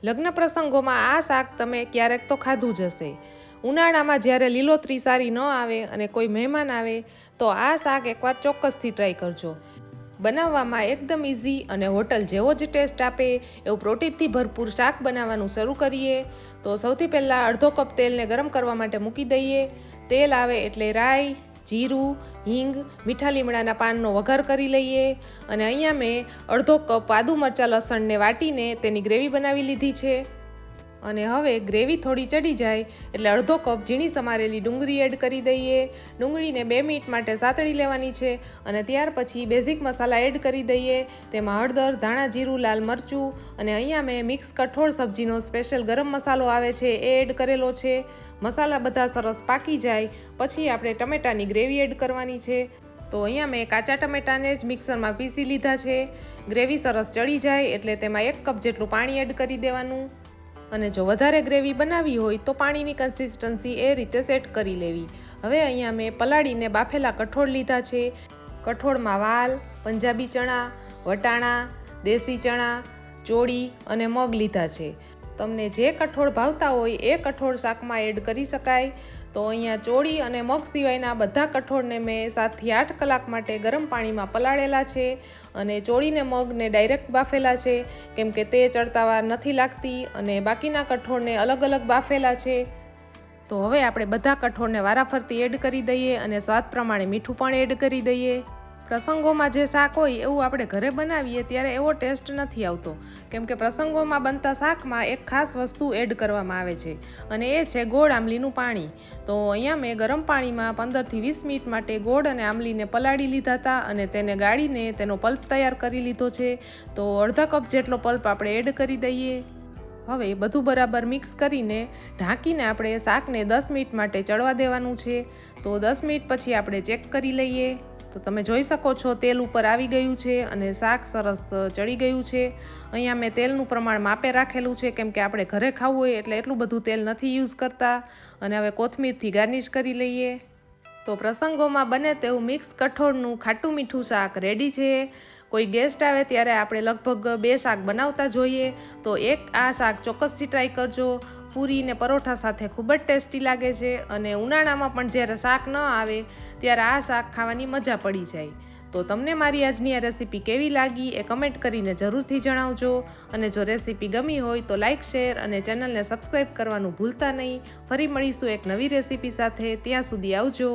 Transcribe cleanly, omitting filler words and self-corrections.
લગ્ન પ્રસંગોમાં આ શાક તમે ક્યારેક તો ખાધું જ હશે। ઉનાળામાં જ્યારે લીલોતરી સારી ન આવે અને કોઈ મહેમાન આવે તો આ શાક એકવાર ચોક્કસથી ટ્રાય કરજો। બનાવવામાં એકદમ ઇઝી અને હોટલ જેવો જ ટેસ્ટ આપે એવું પ્રોટીનથી ભરપૂર શાક બનાવવાનું શરૂ કરીએ। તો સૌથી પહેલાં અડધો કપ તેલને ગરમ કરવા માટે મૂકી દઈએ। તેલ આવે એટલે રાઈ, જીરું, હિંગ, મીઠા લીમડાના પાનનો વઘાર કરી લઈએ। અને અહીંયા મેં અડધો કપ આદુ મરચાં લસણને વાટીને તેની ગ્રેવી બનાવી લીધી છે। અને હવે ગ્રેવી થોડી ચડી જાય એટલે અડધો કપ ઝીણી સમારેલી ડુંગળી એડ કરી દઈએ। ડુંગળીને 2 મિનિટ માટે સાતળી લેવાની છે અને ત્યાર પછી બેઝિક મસાલા એડ કરી દઈએ। તેમાં હળદર, ધાણા જીરું, લાલ મરચું અને અહીંયા મેં મિક્સ કઠોળ સબ્જીનો સ્પેશિયલ ગરમ મસાલો આવે છે એ એડ કરેલો છે। મસાલા બધા સરસ પાકી જાય પછી આપણે ટમેટાની ગ્રેવી એડ કરવાની છે। તો અહીંયા મેં કાચા ટમેટાને જ મિક્સરમાં પીસી લીધા છે। ગ્રેવી સરસ ચડી જાય એટલે તેમાં 1 કપ જેટલું પાણી એડ કરી દેવાનું। અને જો વધારે ગ્રેવી બનાવવી હોય તો પાણીની કન્સિસ્ટન્સી એ રીતે સેટ કરી લેવી। હવે અહીંયા મેં પલાળીને બાફેલા કઠોળ લીધા છે। કઠોળમાં વાલ, પંજાબી ચણા, વટાણા, દેશી ચણા, ચોળી અને મગ લીધા છે। તમને જે કઠોળ ભાવતા હોય એ કઠોળ શાકમાં એડ કરી શકાય। તો અહીંયા ચોળી અને મગ સિવાયના બધા કઠોળને મેં 7 થી 8 કલાક માટે ગરમ પાણીમાં પલાળેલા છે અને ચોળીને મગને ડાયરેક્ટ બાફેલા છે કેમ કે તે ચડતા વાર નથી લાગતી અને બાકીના કઠોળને અલગ અલગ બાફેલા છે। તો હવે આપણે બધા કઠોળને વારાફરતી એડ કરી દઈએ અને સ્વાદ પ્રમાણે મીઠું પણ એડ કરી દઈએ। પ્રસંગોમાં જે શાક હોય એવું આપણે ઘરે બનાવીએ ત્યારે એવો ટેસ્ટ નથી આવતો કેમ કે પ્રસંગોમાં બનતા શાકમાં એક ખાસ વસ્તુ એડ કરવામાં આવે છે અને એ છે ગોળ આંબલીનું પાણી। તો અહીંયા મેં ગરમ પાણીમાં 15 થી 20 મિનિટ માટે ગોળ અને આંબલીને પલાળી લીધા હતા અને તેને ગાળીને તેનો પલ્પ તૈયાર કરી લીધો છે। તો અડધા કપ જેટલો પલ્પ આપણે એડ કરી દઈએ। હવે બધું બરાબર મિક્સ કરીને ઢાંકીને આપણે શાકને 10 મિનિટ માટે ચડવા દેવાનું છે। તો 10 મિનિટ પછી આપણે ચેક કરી લઈએ તો તમે જોઈ શકો છો તેલ ઉપર આવી ગયું છે અને શાક સરસ ચડી ગયું છે। અહીંયા મેં તેલનું પ્રમાણ માપે રાખેલું છે કેમ કે આપણે ઘરે ખાવું હોય એટલે એટલું બધું તેલ નથી યુઝ કરતા। અને હવે કોથમીરથી ગાર્નિશ કરી લઈએ। તો પ્રસંગોમાં બને તેવું મિક્સ કઠોળનું ખાટું મીઠું શાક રેડી છે। કોઈ ગેસ્ટ આવે ત્યારે આપણે લગભગ 2 શાક બનાવતા જોઈએ તો એક આ શાક ચોક્કસથી ટ્રાય કરજો। પૂરી ને પરોઠા સાથે ખૂબ જ ટેસ્ટી લાગે છે અને ઉનાળામાં પણ જ્યારે શાક ન આવે ત્યારે આ શાક ખાવાની મજા પડી જાય। તો તમને મારી આજની આ રેસીપી કેવી લાગી એ કમેન્ટ કરીને જરૂરથી જણાવજો અને જો રેસીપી ગમી હોય તો લાઇક, શેર અને ચેનલને સબસ્ક્રાઈબ કરવાનું ભૂલતા નહીં। ફરી મળીશું એક નવી રેસીપી સાથે, ત્યાં સુધી આવજો।